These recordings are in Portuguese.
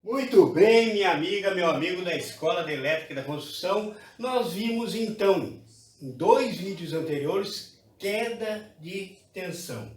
Muito bem, minha amiga, meu amigo da Escola de Elétrica e da Construção, nós vimos então, em 2 vídeos anteriores, queda de tensão.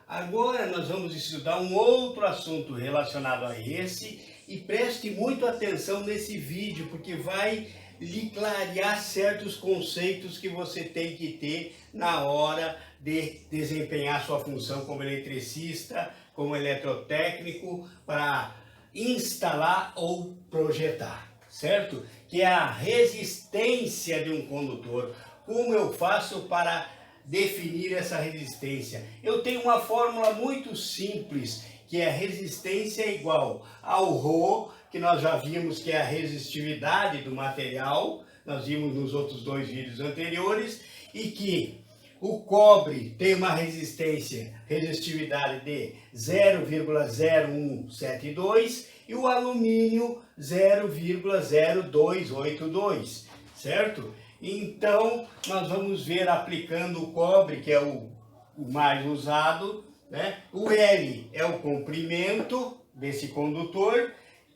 Agora nós vamos estudar um outro assunto relacionado a esse e preste muito atenção nesse vídeo, porque vai lhe clarear certos conceitos que você tem que ter na hora de desempenhar sua função como eletricista, como eletrotécnico, para instalar ou projetar, certo? Que é a resistência de um condutor. Como eu faço para definir essa resistência? Eu tenho uma fórmula muito simples, que é resistência igual ao ρ, que nós já vimos que é a resistividade do material, nós vimos nos outros 2 vídeos anteriores, e que o cobre tem uma resistividade de 0,0172 e o alumínio 0,0282, certo? Então, nós vamos ver aplicando o cobre, que é o mais usado, né? O L é o comprimento desse condutor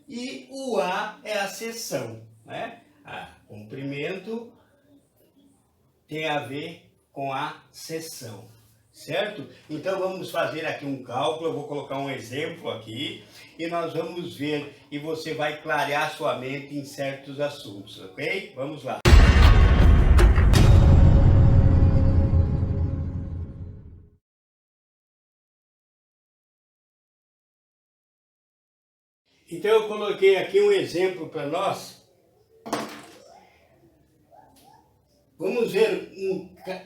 e o A é a seção, né? Comprimento tem a ver com a seção, certo? Então vamos fazer aqui um cálculo, eu vou colocar um exemplo aqui e nós vamos ver e você vai clarear sua mente em certos assuntos, ok? Vamos lá. Então eu coloquei aqui um exemplo para nós. Vamos ver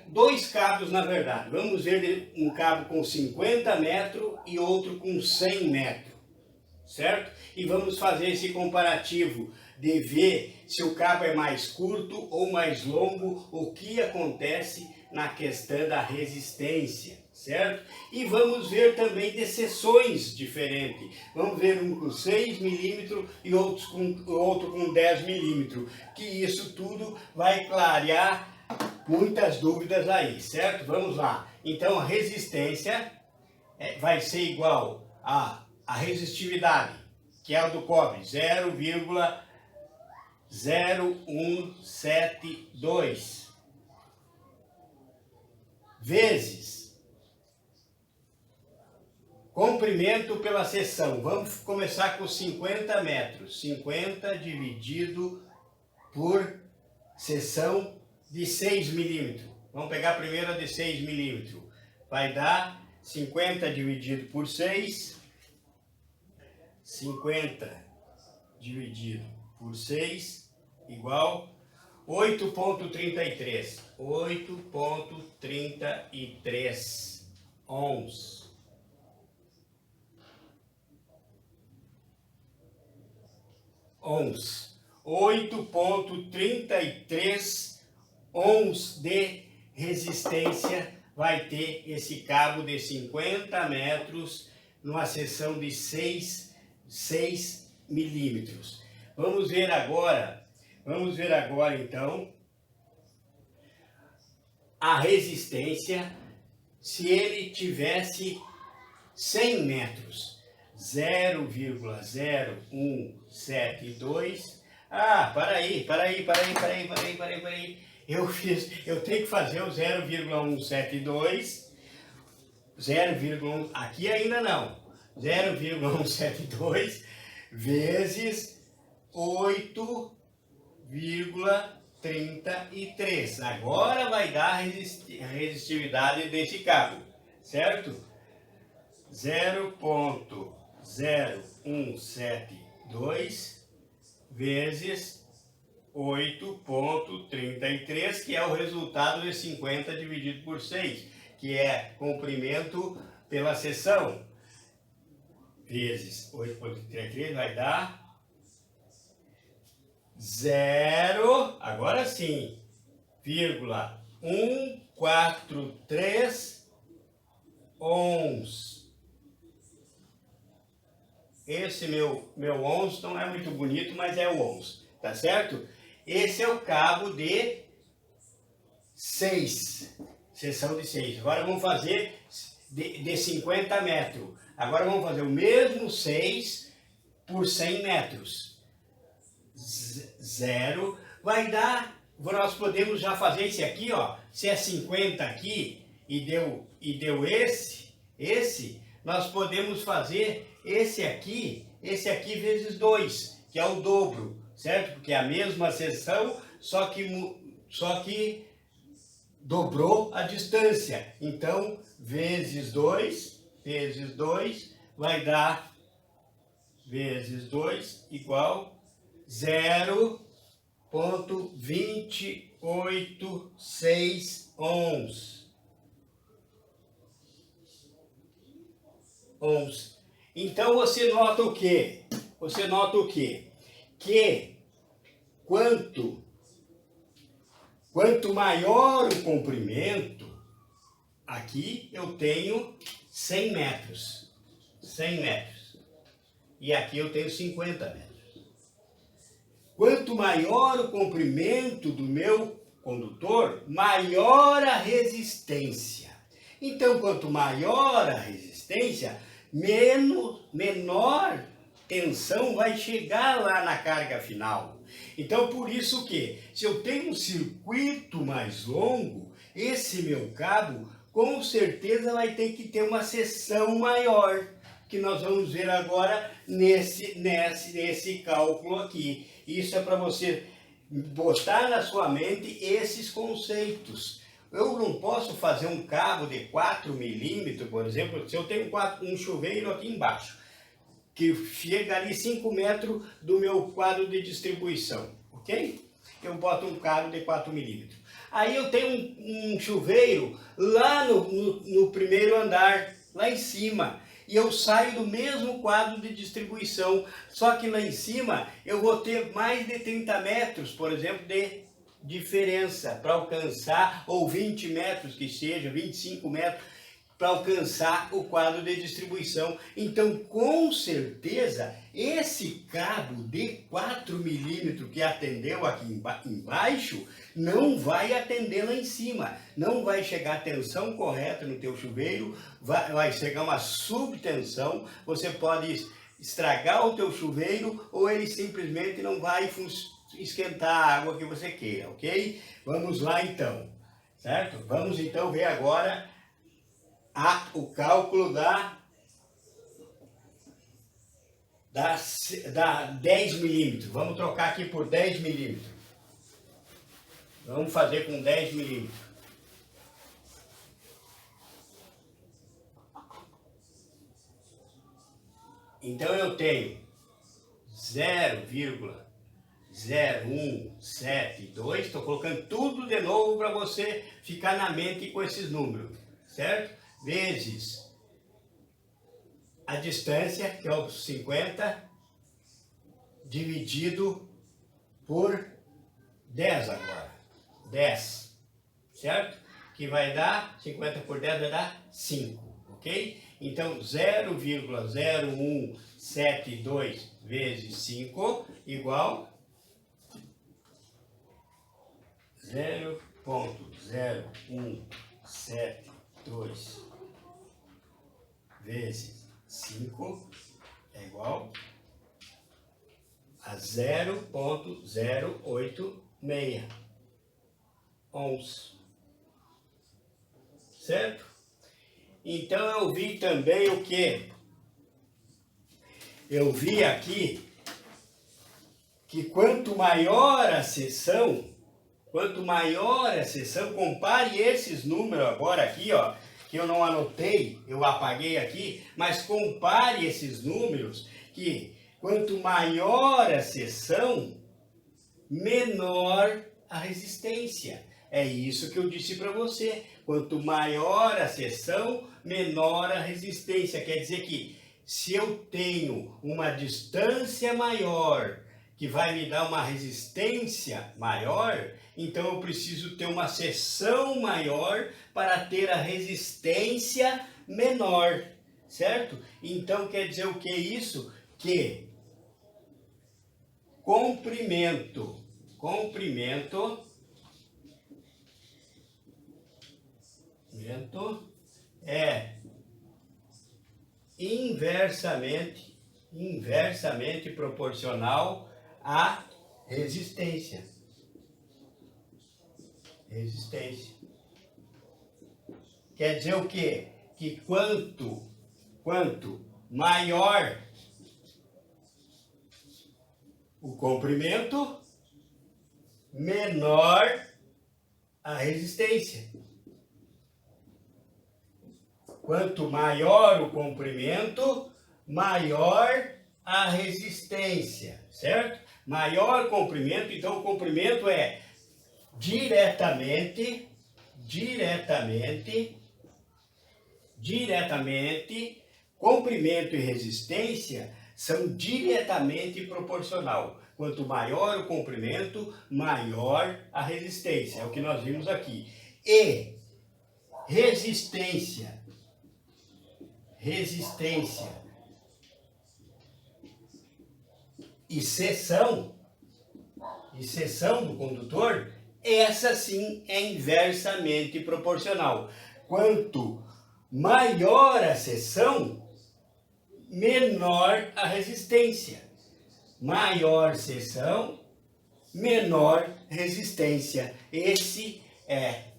2 cabos, na verdade. Vamos ver um cabo com 50 metros e outro com 100 metros, certo? E vamos fazer esse comparativo de ver se o cabo é mais curto ou mais longo, o que acontece na questão da resistência, certo? E vamos ver também de seções diferentes. Vamos ver um com 6 milímetros e outro com 10 milímetros, que isso tudo vai clarear muitas dúvidas aí, certo? Vamos lá. Então a resistência vai ser igual a resistividade, que é a do cobre, 0,0172, vezes comprimento pela seção. Vamos começar com 50 metros. 50 dividido por seção de 6 milímetros. Vamos pegar primeiro a de 6 milímetros. Vai dar 50 dividido por 6. 50 dividido por 6 igual 8,33. 8,33 ohms. Ohms. 8,33 ohms de resistência vai ter esse cabo de 50 metros numa seção de 6 milímetros. Vamos ver agora então a resistência se ele tivesse 100 metros. 0,0172. Para aí. Eu tenho que fazer o 0,172. 0,1, aqui ainda não. 0,172 vezes 8,33. Agora vai dar a resistividade desse cabo, certo? 0,0172 vezes 8,33, que é o resultado de 50 dividido por 6, que é comprimento pela seção, vezes 8,33 vai dar 0, agora sim, 143 ohms. Esse meu ohms não é muito bonito, mas é o ohms, tá certo? Esse é o cabo de 6, seção de 6. Agora vamos fazer de 50 metros. Agora vamos fazer o mesmo 6 por 100 metros. Zero vai dar, nós podemos já fazer esse aqui, ó, se é 50 aqui e deu esse, nós podemos fazer esse aqui vezes 2, que é o dobro, certo? Porque é a mesma seção, só que dobrou a distância. Então, vezes 2 vai dar vezes 2 igual 0,286 ohms. Então você nota o quê? Que quanto maior o comprimento, aqui eu tenho 100 metros. E aqui eu tenho 50 metros. Quanto maior o comprimento do meu condutor, maior a resistência. Então, quanto maior a resistência, menor tensão vai chegar lá na carga final. Então, por isso que, se eu tenho um circuito mais longo, esse meu cabo, com certeza vai ter que ter uma seção maior, que nós vamos ver agora nesse cálculo aqui. Isso é para você botar na sua mente esses conceitos. Eu não posso fazer um cabo de 4 milímetros, por exemplo, se eu tenho um chuveiro aqui embaixo, que chega ali 5 metros do meu quadro de distribuição, ok? Eu boto um cabo de 4 milímetros. Aí eu tenho um chuveiro lá no primeiro andar, lá em cima. E eu saio do mesmo quadro de distribuição, só que lá em cima eu vou ter mais de 30 metros, por exemplo, de diferença para alcançar, ou 20 metros que seja, 25 metros, para alcançar o quadro de distribuição. Então, com certeza, esse cabo de 4 milímetros que atendeu aqui embaixo, não vai atender lá em cima. Não vai chegar a tensão correta no teu chuveiro, vai chegar uma subtensão, você pode estragar o teu chuveiro, ou ele simplesmente não vai esquentar a água que você queira, ok? Vamos lá então, certo? Vamos então ver agora o cálculo da 10 milímetros. Vamos trocar aqui por 10 milímetros. Vamos fazer com 10 milímetros. Então eu tenho 0,0172. Estou colocando tudo de novo para você ficar na mente com esses números, certo? Vezes a distância, que é os 50, dividido por 10 agora. 10, certo? Que vai dar, 50 por 10 vai dar 5, ok? Então, 0,0172 vezes 5 igual 0,0172 vezes 5 é igual a 0,086 ohms, certo? Então eu vi também o que? Eu vi aqui que quanto maior a seção, compare esses números agora aqui, ó, que eu não anotei, eu apaguei aqui, mas compare esses números, que quanto maior a seção, menor a resistência. É isso que eu disse para você. Quanto maior a seção, menor a resistência. Quer dizer que se eu tenho uma distância maior, que vai me dar uma resistência maior, então eu preciso ter uma seção maior para ter a resistência menor, certo? Então quer dizer o que é isso? Que comprimento é inversamente inversamente proporcional à resistência. Resistência. Quer dizer o quê? Que quanto maior o comprimento, menor a resistência. Quanto maior o comprimento, maior a resistência, certo? Maior comprimento, então o comprimento é diretamente, comprimento e resistência são diretamente proporcional. Quanto maior o comprimento, maior a resistência. É o que nós vimos aqui. E resistência e seção do condutor, essa sim é inversamente proporcional. Quanto maior a seção, menor a resistência. Maior seção, menor resistência. Esse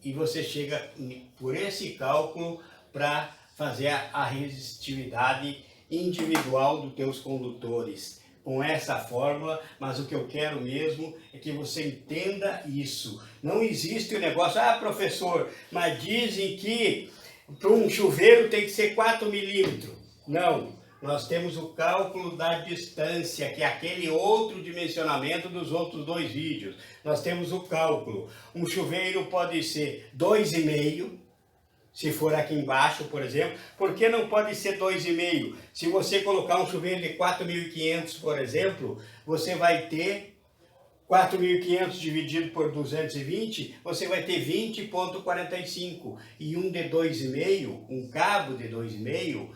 e você chega por esse cálculo para fazer a resistividade individual dos teus condutores. Com essa fórmula, mas o que eu quero mesmo é que você entenda isso. Não existe o negócio, professor, mas dizem que para um chuveiro tem que ser 4 milímetros. Não, nós temos o cálculo da distância, que é aquele outro dimensionamento dos outros dois vídeos. Nós temos o cálculo, um chuveiro pode ser 2,5, se for aqui embaixo, por exemplo. Por que não pode ser 2,5? Se você colocar um chuveiro de 4.500, por exemplo, você vai ter 4.500 dividido por 220, você vai ter 20,45. E um de 2,5, um cabo de 2,5,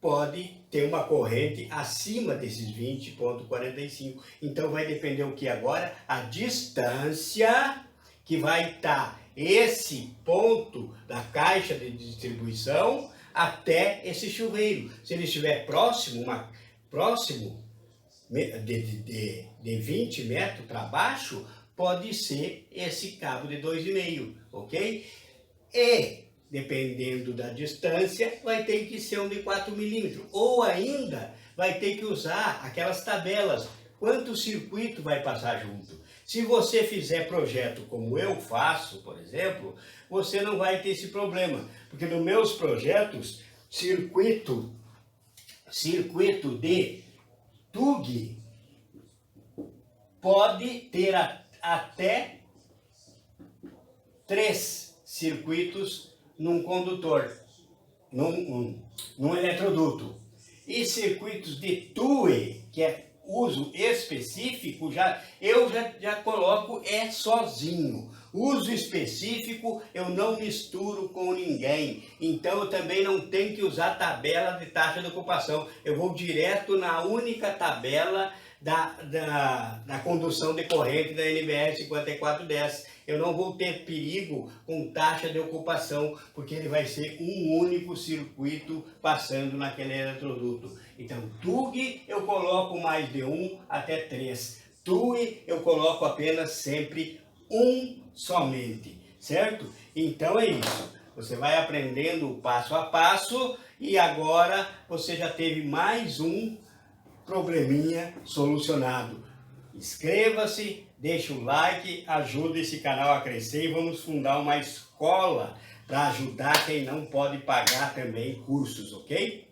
pode ter uma corrente acima desses 20,45. Então vai depender o que agora? A distância que vai estar esse ponto da caixa de distribuição até esse chuveiro. Se ele estiver próximo de 20 metros para baixo, pode ser esse cabo de 2,5, ok? E, dependendo da distância, vai ter que ser um de 4 milímetros. Ou ainda, vai ter que usar aquelas tabelas. Quanto circuito vai passar junto? Se você fizer projeto como eu faço, por exemplo, você não vai ter esse problema. Porque nos meus projetos, circuito de TUG pode ter até 3 circuitos num condutor, num eletroduto. E circuitos de TUE, que é uso específico, eu já coloco sozinho. Uso específico eu não misturo com ninguém, então eu também não tenho que usar tabela de taxa de ocupação. Eu vou direto na única tabela da condução de corrente da NBR 5410. Eu não vou ter perigo com taxa de ocupação, porque ele vai ser um único circuito passando naquele eletroduto. Então, TUG eu coloco mais de 1 até 3. TUE eu coloco apenas sempre um somente, certo? Então é isso. Você vai aprendendo passo a passo e agora você já teve mais um probleminha solucionado. Inscreva-se, deixa o like, ajuda esse canal a crescer e vamos fundar uma escola para ajudar quem não pode pagar também cursos, ok?